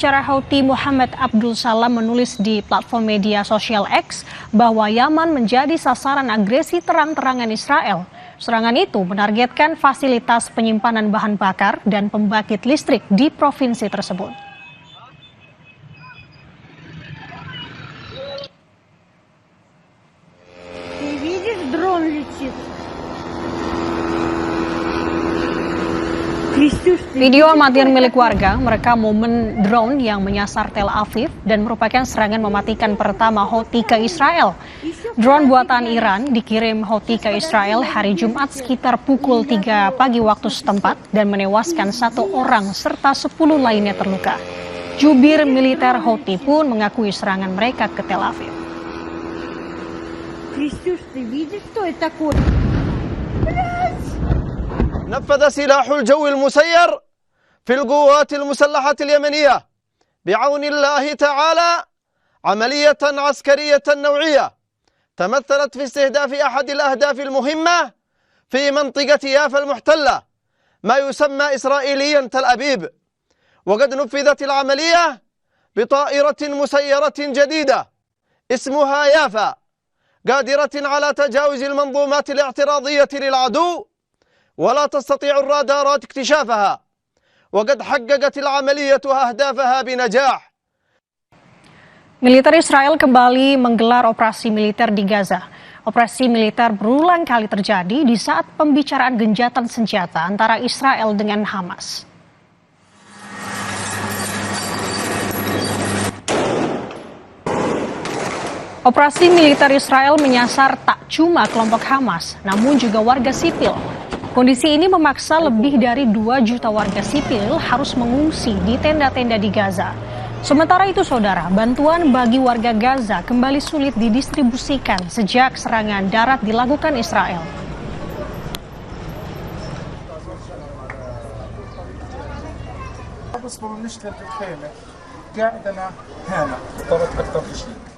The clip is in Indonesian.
bicara Houthi Muhammad Abdul Salam menulis di platform media sosial X bahwa Yaman menjadi sasaran agresi terang-terangan Israel. Serangan itu menargetkan fasilitas penyimpanan bahan bakar dan pembangkit listrik di provinsi tersebut. Video amatir milik warga merekam momen drone yang menyasar Tel Aviv dan merupakan serangan mematikan pertama Houthi ke Israel. Drone buatan Iran dikirim Houthi ke Israel hari Jumat sekitar pukul 3 pagi waktu setempat dan menewaskan 1 orang serta 10 lainnya terluka. Jubir militer Houthi pun mengakui serangan mereka ke Tel Aviv. نفذ سلاح الجو المسير في القوات المسلحة اليمنية بعون الله تعالى عملية عسكرية نوعية تمثلت في استهداف أحد الأهداف المهمة في منطقة يافا المحتلة ما يسمى إسرائيليا تل أبيب، وقد نفذت العملية بطائرة مسيرة جديدة اسمها يافا قادرة على تجاوز المنظومات الاعتراضية للعدو ولا تستطيع الرادارات اكتشافها، وقد حققت العملية أهدافها بنجاح. Militer Israel kembali menggelar operasi militer di Gaza. Operasi militer berulang kali terjadi di saat pembicaraan gencatan senjata antara Israel dengan Hamas. Operasi militer Israel menyasar tak cuma kelompok Hamas, namun juga warga sipil. Kondisi ini memaksa lebih dari 2 juta warga sipil harus mengungsi di tenda-tenda di Gaza. Sementara itu, saudara, bantuan bagi warga Gaza kembali sulit didistribusikan sejak serangan darat dilakukan Israel. اصبروا نشتغل في الخيمة قاعد أنا هنا اضطريت أكثر شيء